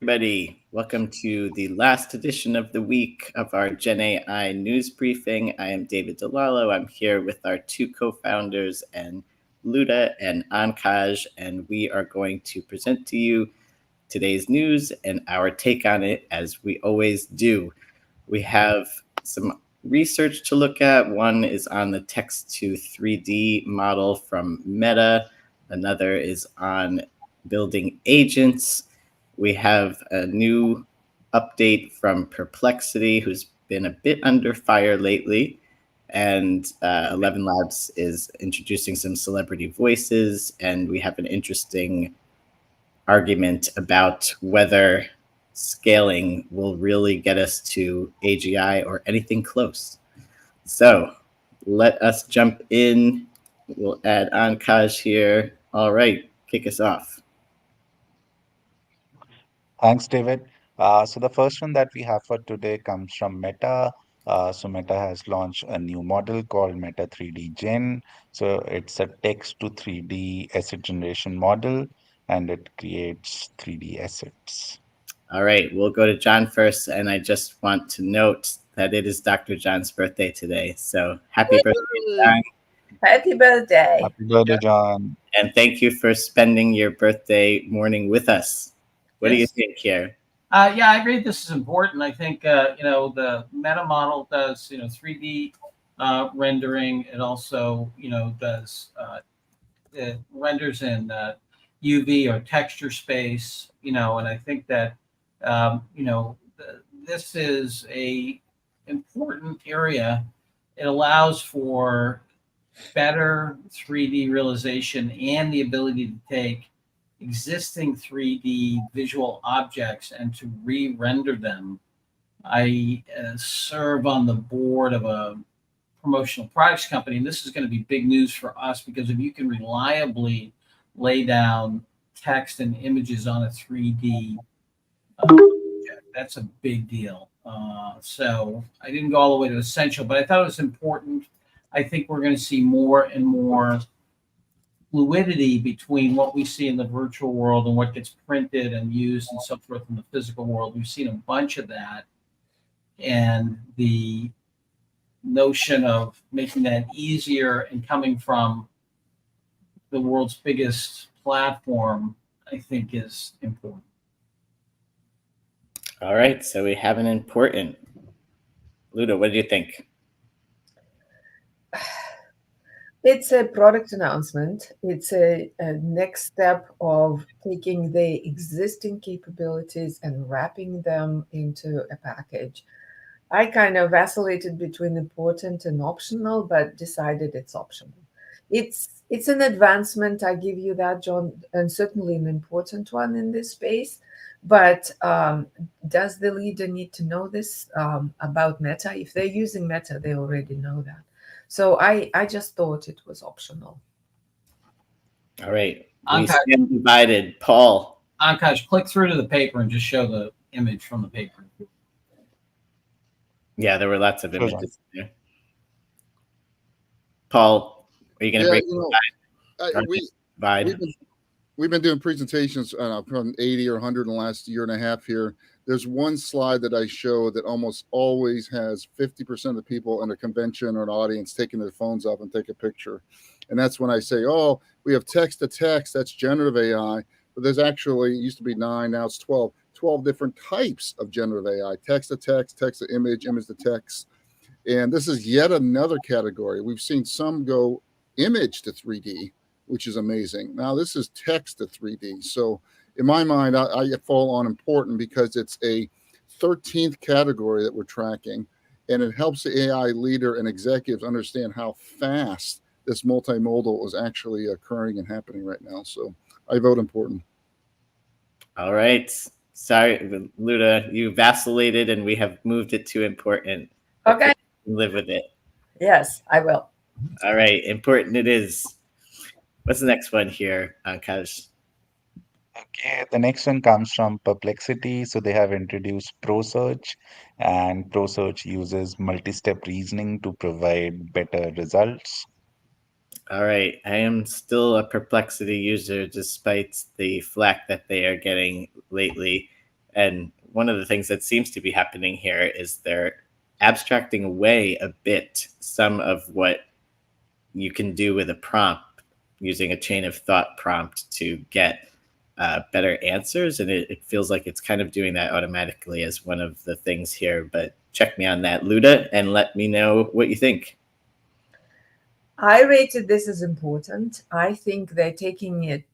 Everybody. Welcome to the last edition of the week of our GenAI news briefing. I am David Delalo. I'm here with our two co-founders and Luda and Ankaj, and we are going to present to you today's news and our take on it as we always do. We have some research to look at. One is on the text to 3D model from Meta. Another is on building agents. We have a new update from Perplexity, who's been a bit under fire lately. And 11 Labs is introducing some celebrity voices. And we have an interesting argument about whether scaling will really get us to AGI or anything close. So let us jump in. We'll add Ankaj here. All right, kick us off. Thanks, David. So the first one that we have for today comes from Meta. So Meta has launched a new model called Meta 3D Gen. So it's a text to 3D asset generation model, and it creates 3D assets. All right, we'll go to John first. And I just want to note that it is Dr. John's birthday today. So happy birthday, Woo! John. Happy birthday. Happy birthday, John. And thank you for spending your birthday morning with us. What do you Yes. think here? Yeah, I agree. This is important. I think the meta model does 3D rendering. It also does it renders in UV or texture space. And I think that this is a important area. It allows for better 3D realization and the ability to take existing 3D visual objects and to re-render them. I serve on the board of a promotional products company, and this is going to be big news for us because if you can reliably lay down text and images on a 3D object, that's a big deal. So I didn't go all the way to essential, but I thought it was important. I think we're going to see more and more fluidity between what we see in the virtual world and what gets printed and used and so forth in the physical world. We've seen a bunch of that. And the notion of making that easier and coming from the world's biggest platform, I think, is important. All right, so we have an important. Luda, what do you think? It's a product announcement. It's a next step of taking the existing capabilities and wrapping them into a package. I kind of vacillated between important and optional, but decided it's optional. It's an advancement. I give you that, John, and certainly an important one in this space. But does the leader need to know this about Meta? If they're using Meta, they already know that. So I just thought it was optional. All right, we Ankash, stand divided. Paul. Ankash, click through to the paper and just show the image from the paper. Yeah, there were lots of Sure, John. images there. Paul, are you going to Yeah, break you know, the I, divide? we Divide? we've been doing presentations from 80 or 100 in the last year and a half here. There's one slide that I show that almost always has 50% of the people in a convention or an audience taking their phones up and take a picture. And that's when I say, oh, we have text to text, that's generative AI. But there's actually, it used to be 9, now it's 12 different types of generative AI: text to text, text to image, image to text. And this is yet another category. We've seen some go image to 3D, which is amazing. Now this is text to 3D. So in my mind, I fall on important because it's a 13th category that we're tracking, and it helps the AI leader and executives understand how fast this multimodal is actually occurring and happening right now. So I vote important. All right. Sorry, Luda, you vacillated and we have moved it to important. Okay. Live with it. Yes, I will. All right, important it is. What's the next one here, Kaz? Okay, the next one comes from Perplexity. So they have introduced Pro Search, and Pro Search uses multi-step reasoning to provide better results. All right, I am still a Perplexity user despite the flack that they are getting lately. And one of the things that seems to be happening here is they're abstracting away a bit some of what you can do with a prompt using a chain of thought prompt to get better answers. And it feels like it's kind of doing that automatically as one of the things here. But check me on that, Luda, and let me know what you think. I rated this as important. I think they're taking it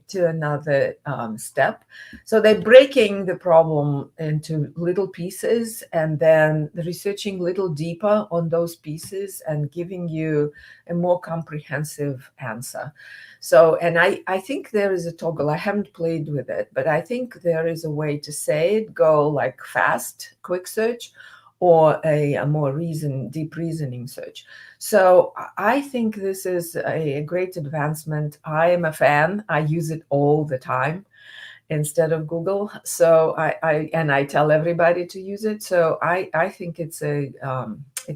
to another step. So they're breaking the problem into little pieces and then researching a little deeper on those pieces and giving you a more comprehensive answer. So, and I think there is a toggle. I haven't played with it, but I think there is a way to say it, go like fast, quick search, or a more deep reasoning search. So I think this is a great advancement. I am a fan. I use it all the time instead of Google. So I tell everybody to use it. So I think it's an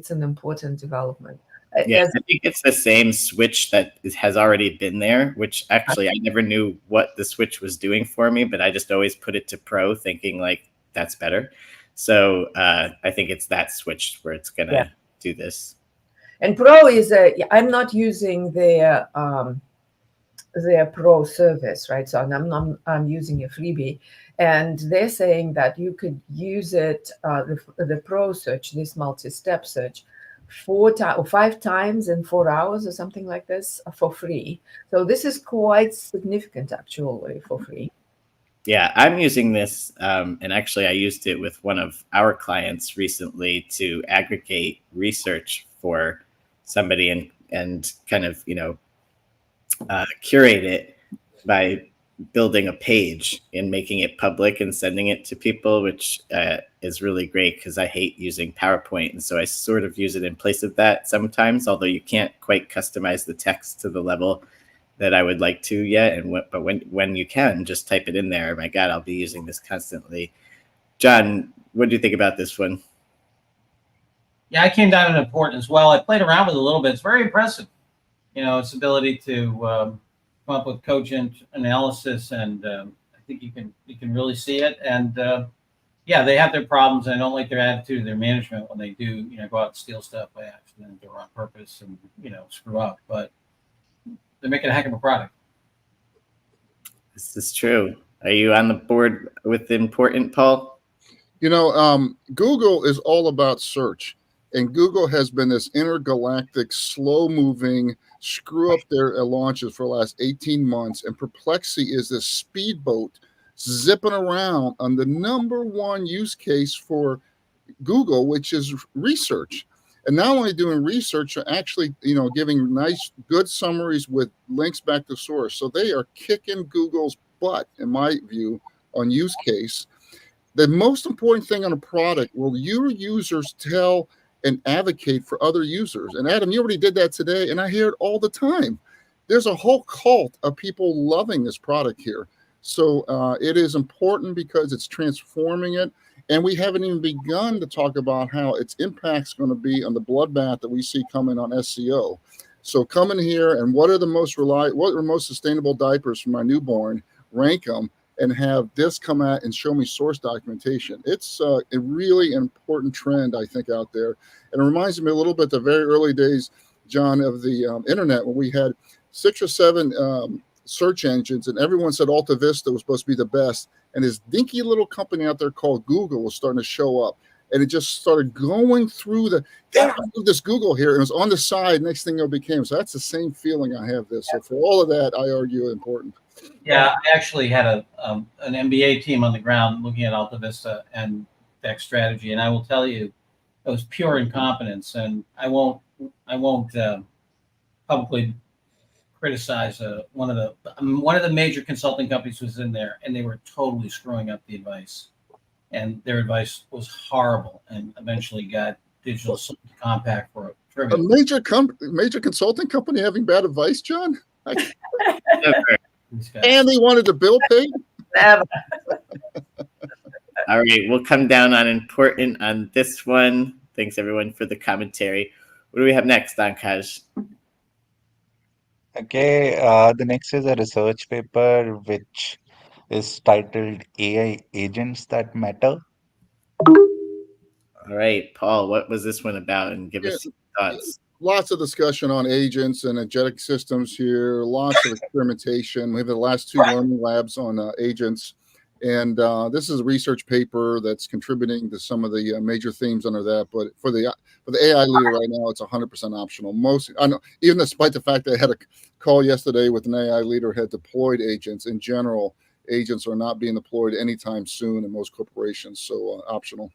important development. Yeah, I think it's the same switch that has already been there, which actually I never knew what the switch was doing for me, but I just always put it to pro thinking like that's better. So I think it's that switch where it's going to do this. And Pro is I'm not using their Pro service, right? So I'm using a freebie, and they're saying that you could use it, the Pro search, this multi-step search, 5 times in 4 hours or something like this for free. So this is quite significant, actually, for free. Yeah, I'm using this, and actually I used it with one of our clients recently to aggregate research for somebody and kind of, curate it by building a page and making it public and sending it to people, which is really great because I hate using PowerPoint. And so I sort of use it in place of that sometimes, although you can't quite customize the text to the level that I would like to yet. But when you can, just type it in there. My God, I'll be using this constantly. John, what do you think about this one? Yeah, I came down in importance as well. I played around with it a little bit. It's very impressive. Its ability to come up with cogent analysis, and I think you can really see it. And they have their problems. And I don't like their attitude, their management when they do go out and steal stuff by accident or on purpose and screw up. But they're making a heck of a product. This is true. Are you on the board with important, Paul? Google is all about search, and Google has been this intergalactic, slow-moving, screw up their launches for the last 18 months, and Perplexity is this speedboat zipping around on the number one use case for Google, which is research. And not only doing research, actually, giving nice, good summaries with links back to source. So they are kicking Google's butt, in my view, on use case. The most important thing on a product, will your users tell and advocate for other users? And Adam, you already did that today, and I hear it all the time. There's a whole cult of people loving this product here. So it is important because it's transforming it. And we haven't even begun to talk about how its impact's going to be on the bloodbath that we see coming on SEO. So come in here and what are the most sustainable diapers for my newborn? Rank them and have this come out and show me source documentation. It's a really important trend, I think, out there. And it reminds me a little bit the very early days, John, of the internet when we had 6 or 7 search engines, and everyone said Alta Vista was supposed to be the best. And this dinky little company out there called Google was starting to show up. And it just started going through this Google here. And it was on the side. Next thing it became. So that's the same feeling I have this. So for all of that, I argue important. Yeah, I actually had an MBA team on the ground looking at Alta Vista and tech strategy. And I will tell you, it was pure incompetence. And I won't publicly criticize one of the major consulting companies was in there, and they were totally screwing up the advice, and their advice was horrible, and eventually got Digital Compact for a trivial. A major consulting company having bad advice, John? And they wanted the bill paid? All right, we'll come down on important on this one. Thanks everyone for the commentary. What do we have next, Ankaj? Okay, the next is a research paper which is titled AI Agents That Matter. All right, Paul, what was this one about? And give Yeah, us your thoughts. lots of discussion on agents and agentic systems here, lots of experimentation. We have the last 2 learning labs on agents. And this is a research paper that's contributing to some of the major themes under that. But for the AI leader right now, it's 100% optional. I know, even despite the fact that I had a call yesterday with an AI leader who had deployed agents. In general, agents are not being deployed anytime soon in most corporations, so optional.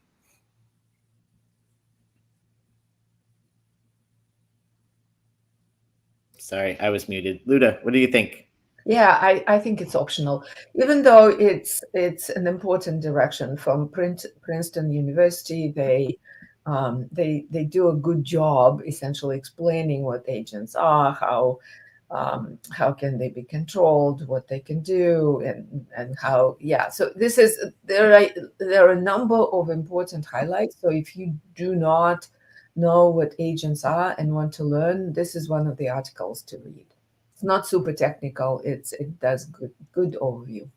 Sorry, I was muted. Luda, what do you think? Yeah, I think it's optional, even though it's an important direction from Princeton University. They do a good job essentially explaining what agents are, how can they be controlled, what they can do, and how. Yeah, so there are a number of important highlights. So if you do not know what agents are and want to learn, this is one of the articles to read. It's not super technical. It does good overview.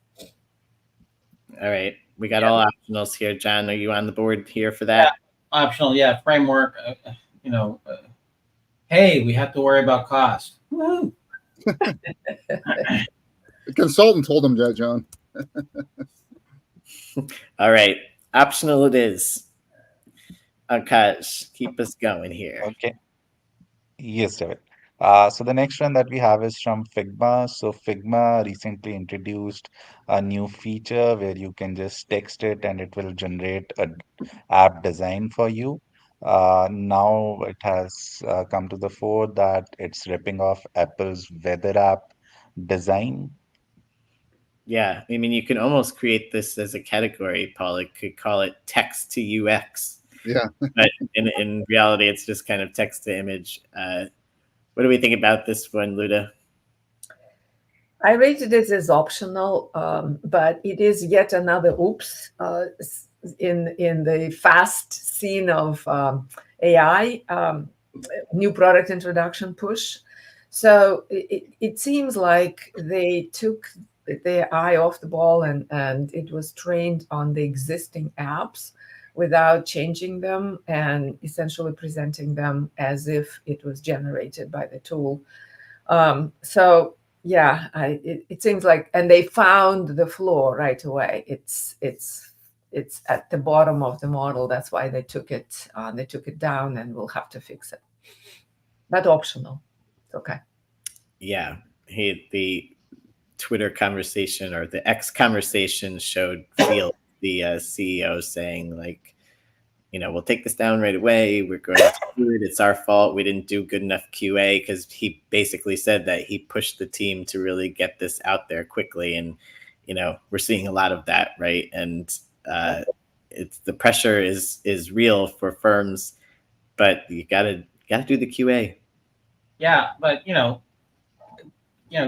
All right, we got all optionals here. John, are you on the board here for that? Yeah, optional, yeah. Framework. Hey, we have to worry about cost. Woo. The consultant told him that, John. All right, optional it is. Akash, keep us going here. Okay. Yes, David. So the next one that we have is from Figma. So Figma recently introduced a new feature where you can just text it and it will generate an app design for you. Now it has come to the fore that it's ripping off Apple's weather app design. Yeah, I mean, you can almost create this as a category, Paul. It could call it text to UX. Yeah. But in reality, it's just kind of text to image. What do we think about this one, Luda? I rated it as optional, but it is yet another oops in the fast scene of AI, new product introduction push. So it seems like they took their eye off the ball and it was trained on the existing apps without changing them and essentially presenting them as if it was generated by the tool. So yeah, it seems like, and they found the flaw right away. It's at the bottom of the model. That's why they took it down, and we'll have to fix it. But optional. It's okay. Yeah, the Twitter conversation or the X conversation showed Field, the CEO, saying like, we'll take this down right away. We're going to do it. It's our fault. We didn't do good enough QA, because he basically said that he pushed the team to really get this out there quickly. And, we're seeing a lot of that, right? And it's the pressure is real for firms, but you gotta do the QA. Yeah, but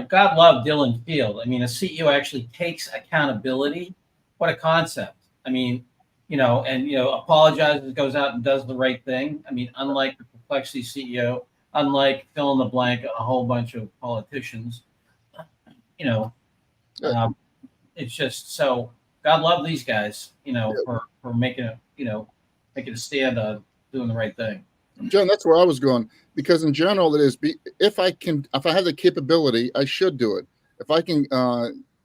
God love Dylan Field. I mean, a CEO actually takes accountability. What a concept. I mean, apologizes, goes out and does the right thing. I mean, unlike the Perplexity CEO, unlike fill in the blank, a whole bunch of politicians, it's just so God love these guys, for making a stand on doing the right thing. John, that's where I was going, because in general, it is if I have the capability, I should do it. If I can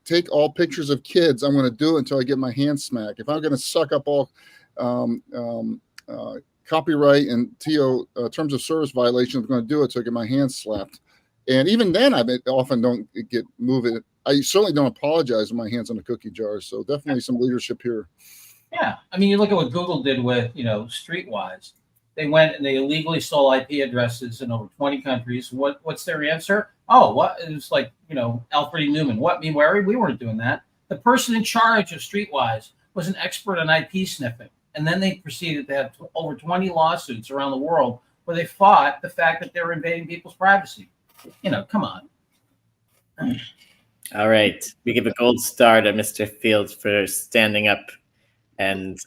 take all pictures of kids, I'm going to do it until I get my hand smacked. If I'm going to suck up all copyright and TO terms of service violations, I'm going to do it till I get my hand slapped. And even then, I often don't get moving. I certainly don't apologize when my hand's on the cookie jar. So definitely some leadership here. Yeah, I mean, you look at what Google did with Streetwise. They went and they illegally stole IP addresses in over 20 countries. What's their answer? Oh, what? It was like, Alfred E. Newman. What? We weren't doing that. The person in charge of Streetwise was an expert on IP sniffing. And then they proceeded to have over 20 lawsuits around the world where they fought the fact that they were invading people's privacy. Come on. All right. We give a gold star to Mr. Fields for standing up and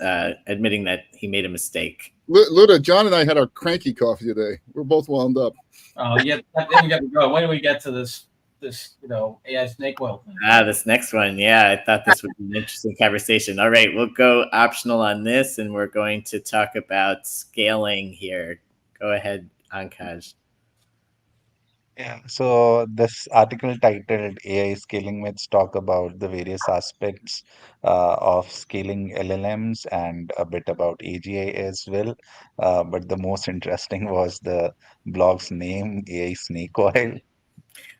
admitting that he made a mistake. Luda, John and I had our cranky coffee today. We're both wound up. Oh, yeah. Then we got to go. When do we get to this this, AI snake oil thing. This next one. Yeah, I thought this would be an interesting conversation. All right, we'll go optional on this, and we're going to talk about scaling here. Go ahead, Ankaj. Yeah, so this article titled AI Scaling Myths talk about the various aspects of scaling LLMs and a bit about AGI as well. But the most interesting was the blog's name, AI Snake Oil.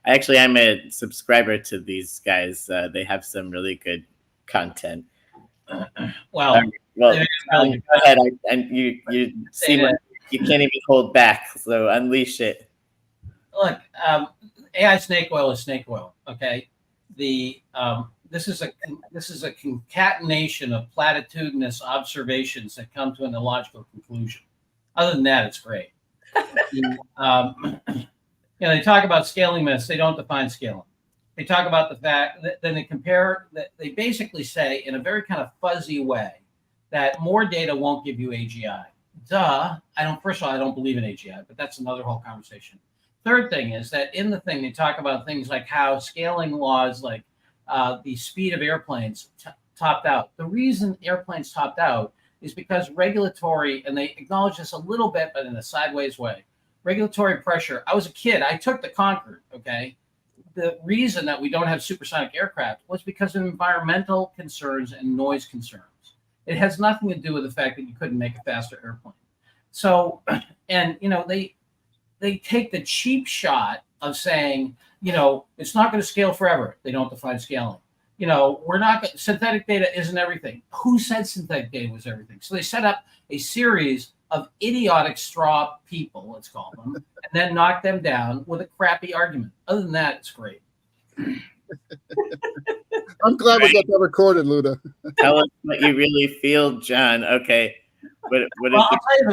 Actually, I'm a subscriber to these guys. They have some really good content. Well, Well, really go good ahead. You seem like you can't even hold back, so unleash it. Look, AI snake oil is snake oil. Okay, this is a concatenation of platitudinous observations that come to an illogical conclusion. Other than that, it's great. They talk about scaling myths. They don't define scaling. They talk about the fact that then they compare that they basically say in a very kind of fuzzy way that more data won't give you AGI. Duh. First of all, I don't believe in AGI, but that's another whole conversation. Third thing is that in the thing, they talk about things like how scaling laws, like the speed of airplanes topped out. The reason airplanes topped out is because regulatory, and they acknowledge this a little bit, but in a sideways way, regulatory pressure. I was a kid. I took the Concorde, okay? The reason that we don't have supersonic aircraft was because of environmental concerns and noise concerns. It has nothing to do with the fact that you couldn't make a faster airplane. So, and, they take the cheap shot of saying, it's not going to scale forever. They don't define scaling. Synthetic data isn't everything. Who said synthetic data was everything? So they set up a series of idiotic straw people, let's call them, and then knock them down with a crappy argument. Other than that, it's great. I'm glad we got that recorded, Luda. Tell us what you really feel, John. Okay. I'll tell you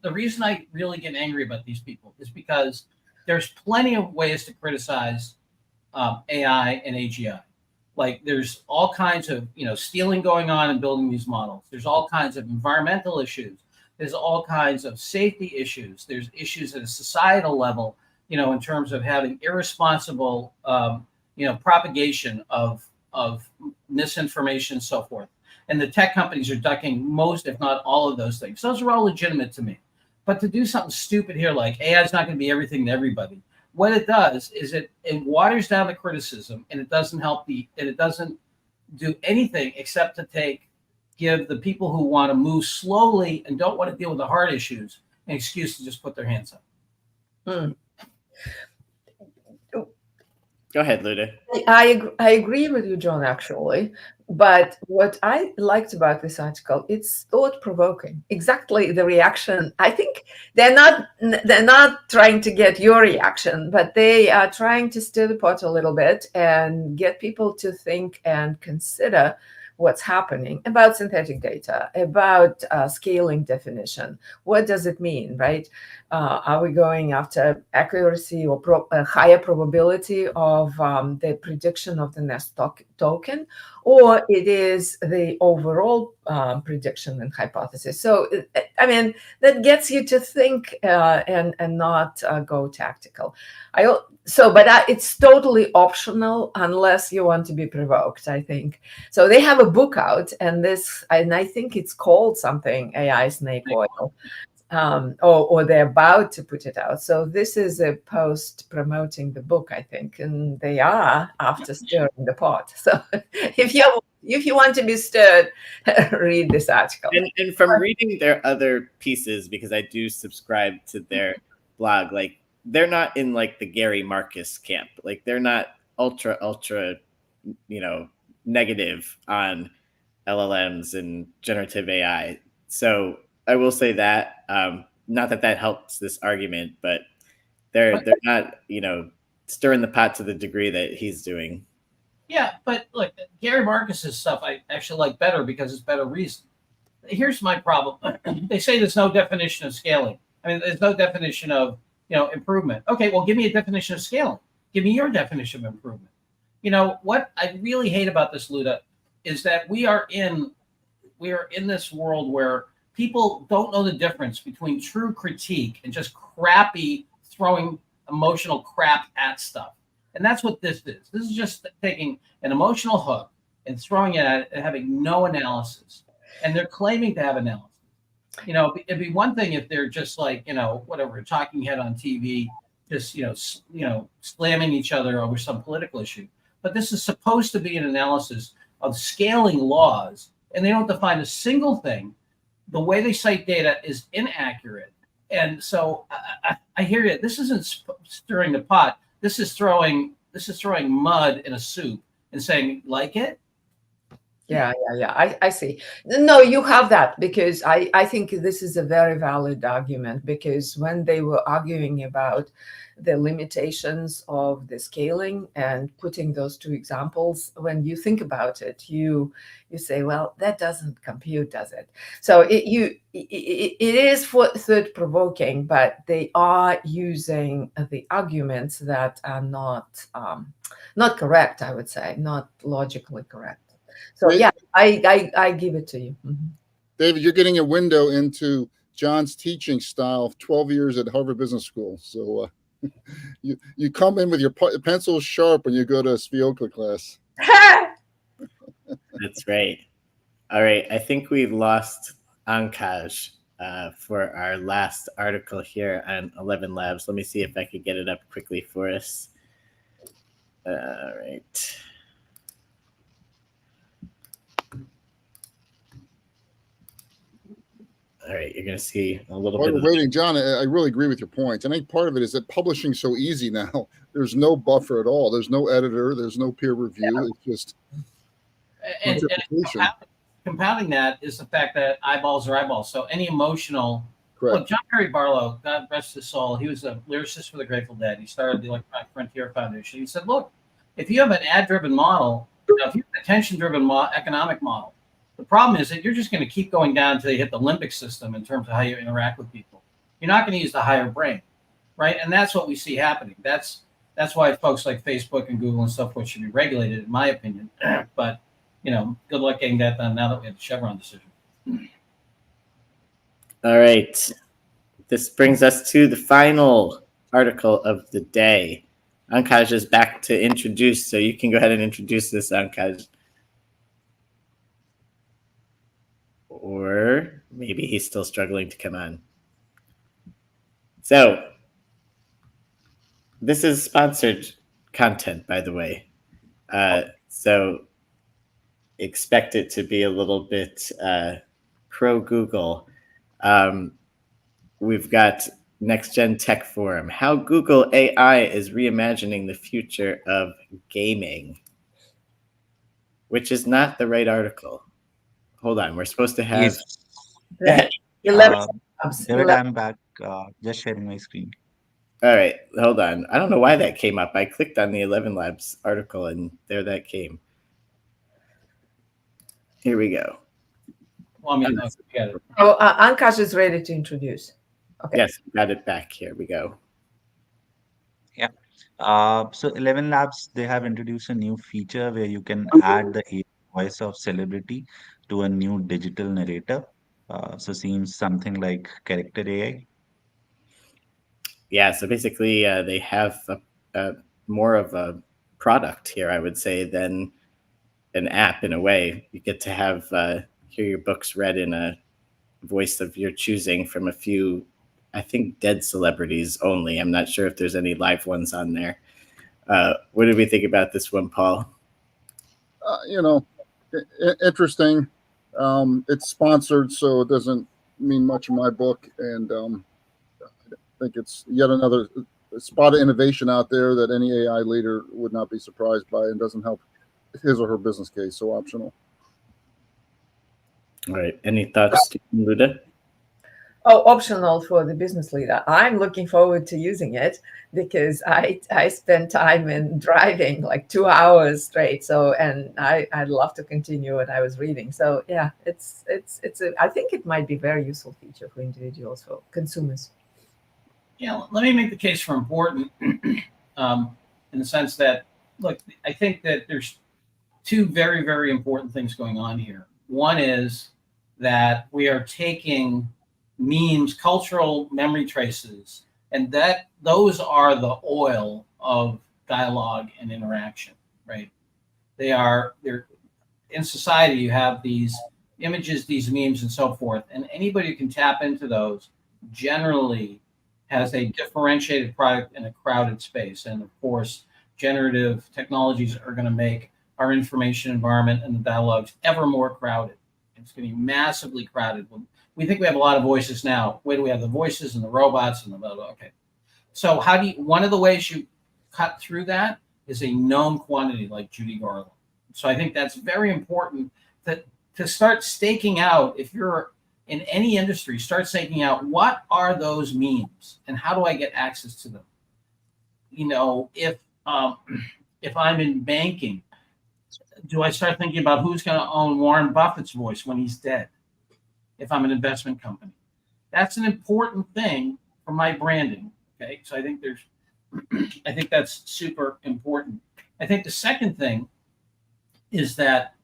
the reason I really get angry about these people is because there's plenty of ways to criticize AI and AGI. Like there's all kinds of stealing going on in building these models. There's all kinds of environmental issues. There's all kinds of safety issues. There's issues at a societal level, in terms of having irresponsible, propagation of misinformation and so forth. And the tech companies are ducking most, if not all, of those things. Those are all legitimate to me. But to do something stupid here, like AI is not going to be everything to everybody, what it does is it waters down the criticism, and it doesn't it doesn't do anything except to give the people who want to move slowly and don't want to deal with the hard issues an excuse to just put their hands up. Go ahead, Luda. I agree with you, John, actually. But what I liked about this article, it's thought-provoking. Exactly the reaction. I think they're not trying to get your reaction, but they are trying to stir the pot a little bit and get people to think and consider what's happening about synthetic data, about scaling definition. What does it mean, right? Are we going after accuracy or a higher probability of the prediction of the next token, or it is the overall prediction and hypothesis? So, that gets you to think and not go tactical. It's totally optional unless you want to be provoked, I think. So they have a book out, and I think it's called something AI Snake Oil. Or they're about to put it out. So this is a post promoting the book, I think, and they are after stirring the pot. So if you want to be stirred, read this article. And from reading their other pieces, because I do subscribe to their blog, like they're not in like the Gary Marcus camp. Like they're not ultra, negative on LLMs and generative AI. So I will say that, not that helps this argument, but they're not, stirring the pot to the degree that he's doing. Yeah, but look, Gary Marcus's stuff I actually like better because it's better reason. Here's my problem. They say there's no definition of scaling. There's no definition of improvement. Okay, well, give me a definition of scaling. Give me your definition of improvement. What I really hate about this, Luda, is that we are in this world where people don't know the difference between true critique and just crappy throwing emotional crap at stuff. And that's what this is. This is just taking an emotional hook and throwing it at it and having no analysis. And they're claiming to have analysis. You know, it'd be one thing if they're just like, you know, whatever, a talking head on TV, just, slamming each other over some political issue. But this is supposed to be an analysis of scaling laws, and they don't define a single thing. The way they cite data is inaccurate. And so I hear you. This isn't stirring the pot. This is throwing mud in a soup and saying, like it? Yeah. I see. No, you have that, because I think this is a very valid argument, because when they were arguing about the limitations of the scaling and putting those two examples, when you think about it, you say, well, that doesn't compute, does it? So it is thought provoking, but they are using the arguments that are not correct, I would say, not logically correct. So yeah, I give it to you. Mm-hmm. David, you're getting a window into John's teaching style of 12 years at Harvard Business School. So you come in with your pencil sharp when you go to a Sviocla class. That's right. All right. I think we lost Ankaj for our last article here on 11 Labs. Let me see if I could get it up quickly for us. All right. All right, you're going to see a little bit. While we're waiting, John, I really agree with your points. And I think part of it is that publishing's so easy now. There's no buffer at all. There's no editor. There's no peer review. Yeah. It's just and compounding that is the fact that eyeballs are eyeballs. So any emotional. Correct. Look, John Perry Barlow, God rest his soul, he was a lyricist for the Grateful Dead. He started the Electronic Frontier Foundation. He said, look, if you have an ad-driven model, if you have an attention-driven economic model, the problem is that you're just going to keep going down until you hit the limbic system in terms of how you interact with people. You're not going to use the higher brain, right? And that's what we see happening. That's why folks like Facebook and Google and stuff should be regulated, in my opinion. But, good luck getting that done now that we have the Chevron decision. All right. This brings us to the final article of the day. Ankaj is back to introduce, so you can go ahead and introduce this, Ankaj. Or maybe he's still struggling to come on. So this is sponsored content, by the way. So expect it to be a little bit pro-Google. We've got Next Gen Tech Forum, how Google AI is reimagining the future of gaming, which is not the right article. Hold on, we're supposed to have... Yes. David, I'm back. Just sharing my screen. All right, hold on. I don't know why that came up. I clicked on the 11 Labs article, and there that came. Here we go. Well, get it. Oh, Ankaj is ready to introduce. Okay. Yes, got it back. Here we go. Yeah. So 11 Labs, they have introduced a new feature where you can add the voice of celebrity to a new digital narrator. So seems something like character AI. Yeah, so basically they have more of a product here, I would say, than an app in a way. You get to have hear your books read in a voice of your choosing from a few, I think, dead celebrities only. I'm not sure if there's any live ones on there. What did we think about this one, Paul? Interesting. It's sponsored, so it doesn't mean much in my book. And I think it's yet another spot of innovation out there that any AI leader would not be surprised by, and doesn't help his or her business case. So optional. All right. Any thoughts, Luda? Oh, optional for the business leader. I'm looking forward to using it because I spend time in driving like 2 hours straight. So, and I'd love to continue what I was reading. So yeah, I think it might be a very useful feature for individuals, for consumers. Yeah, let me make the case for important in the sense that, look, I think that there's two very, very important things going on here. One is that we are taking memes, cultural memory traces, and that those are the oil of dialogue and interaction, right? They're in society, you have these images, these memes, and so forth, and anybody who can tap into those generally has a differentiated product in a crowded space. And of course, generative technologies are going to make our information environment and the dialogues ever more crowded. It's going to be massively crowded. We think we have a lot of voices now. Where do we have the voices and the robots and the blah, blah, okay. So one of the ways you cut through that is a known quantity like Judy Garland. So I think that's very important to start staking out. If you're in any industry, start staking out what are those memes and how do I get access to them? If I'm in banking, do I start thinking about who's going to own Warren Buffett's voice when he's dead? If I'm an investment company, that's an important thing for my branding. Okay, so I think that's super important. I think the second thing is that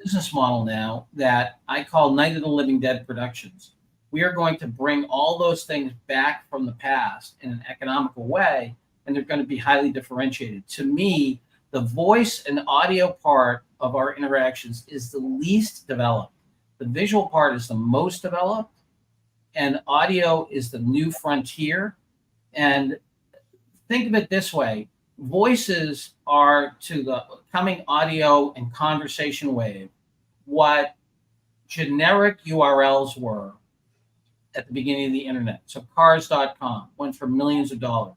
business model now that I call Night of the Living Dead Productions. We are going to bring all those things back from the past in an economical way, and they're going to be highly differentiated. To me, the voice and audio part of our interactions is the least developed. The visual part is the most developed, and audio is the new frontier. And think of it this way. Voices are to the coming audio and conversation wave what generic URLs were at the beginning of the internet. So cars.com went for millions of dollars.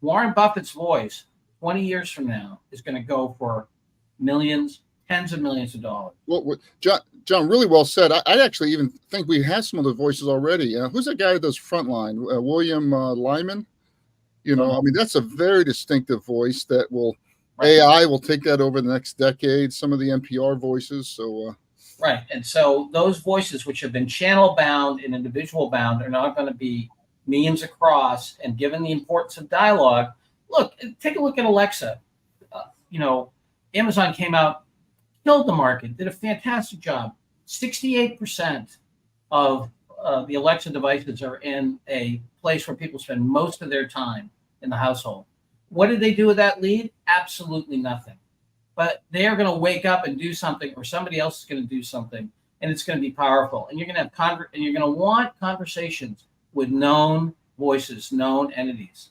Warren Buffett's voice 20 years from now is going to go for millions, tens of millions of dollars. Well, John, really well said. I actually even think we have some of the voices already. Who's that guy that does Frontline? William Lyman? I mean, that's a very distinctive voice that will, AI will take that over the next decade, some of the NPR voices. So, right. And so those voices, which have been channel bound and individual bound, are not going to be memes across. And given the importance of dialogue, take a look at Alexa. Amazon came out, killed the market, did a fantastic job. 68% of the Alexa devices are in a place where people spend most of their time in the household. What did they do with that lead? Absolutely nothing. But they are going to wake up and do something, or somebody else is going to do something, and it's going to be powerful. And you're going to have and you're going to want conversations with known voices, known entities.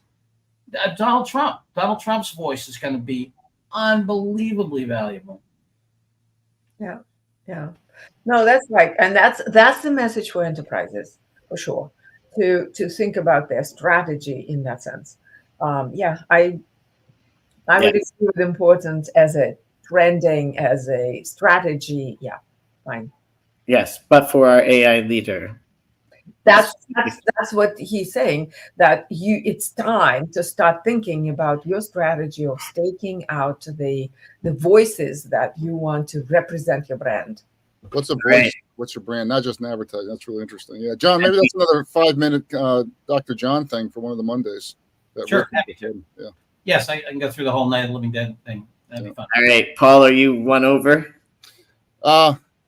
Donald Trump's voice is going to be unbelievably valuable. Yeah. No, that's right, and that's the message for enterprises for sure. To think about their strategy in that sense. I would agree with important as a trending, as a strategy. Yeah, fine. Yes, but for our AI leader. That's what he's saying, that it's time to start thinking about your strategy of staking out the voices that you want to represent your brand. What's a voice? Right. What's your brand? Not just an advertising. That's really interesting. Yeah, John, maybe that's another 5-minute Dr. John thing for one of the Mondays. Sure. Happy to. Yeah. Yes, I can go through the whole Night of the Living Dead thing. That'd be fun. All right, Paul, are you won over?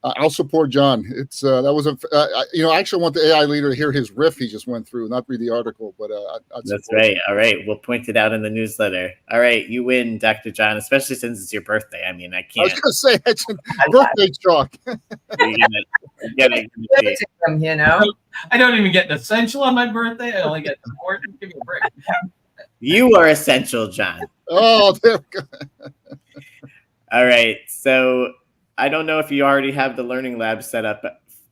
I'll support John. It's that was I actually want the AI leader to hear his riff he just went through, not read the article. But that's right. All right, we'll point it out in the newsletter. All right, you win, Dr. John, especially since it's your birthday. I mean, I can't. I was going to say it's a birthday chalk. I don't even get an essential on my birthday. I only get important. Give me a break. You are essential, John. Oh, there we go. All right, so I don't know if you already have the learning lab set up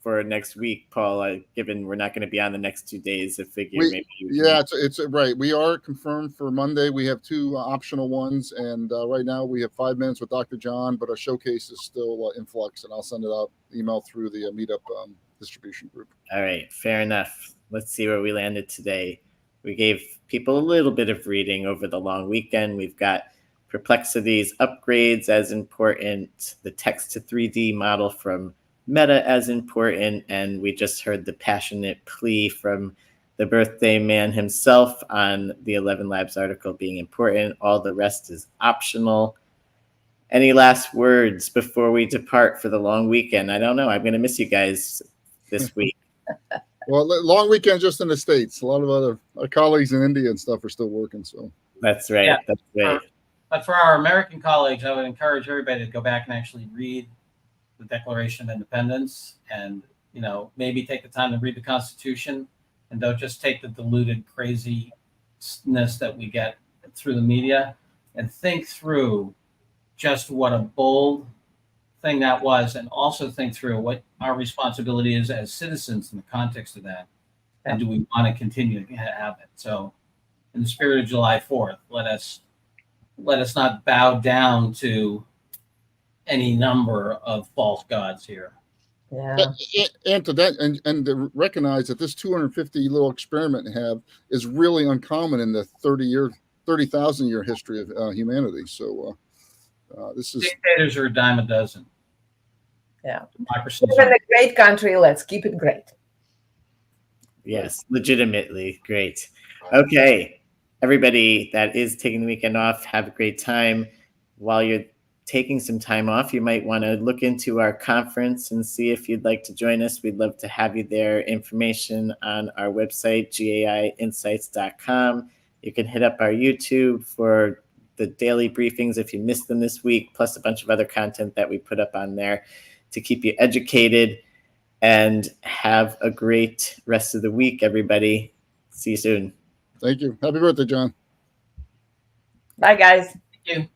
for next week, Paul, given we're not going to be on the next 2 days. I figure maybe it's right. We are confirmed for Monday. We have 2 optional ones. And right now we have 5 minutes with Dr. John, but our showcase is still in flux. And I'll send it out email through the Meetup distribution group. All right. Fair enough. Let's see where we landed today. We gave people a little bit of reading over the long weekend. We've got Perplexity's upgrades as important, the text to 3D model from Meta as important, and we just heard the passionate plea from the birthday man himself on the 11 Labs article being important. All the rest is optional. Any last words before we depart for the long weekend? I don't know. I'm going to miss you guys this week. Well, long weekend just in the States. A lot of our colleagues in India and stuff are still working. So That's right. Yeah. That's right. But for our American colleagues, I would encourage everybody to go back and actually read the Declaration of Independence, and maybe take the time to read the Constitution, and don't just take the diluted craziness that we get through the media, and think through just what a bold thing that was, and also think through what our responsibility is as citizens in the context of that, and do we want to continue to have it? So, in the spirit of July 4th, let us not bow down to any number of false gods here. Yeah. And to that, and to recognize that this 250 little experiment is really uncommon in the 30,000 year history of humanity. So this is Dictators are a dime a dozen. Yeah. Democracies Even are. a great country, let's keep it great. Yes, legitimately great. Okay, everybody that is taking the weekend off, have a great time. While you're taking some time off, you might want to look into our conference and see if you'd like to join us. We'd love to have you there. Information on our website, GAIinsights.com. You can hit up our YouTube for the daily briefings if you missed them this week, plus a bunch of other content that we put up on there to keep you educated. And have a great rest of the week, everybody. See you soon. Thank you. Happy birthday, John. Bye, guys. Thank you.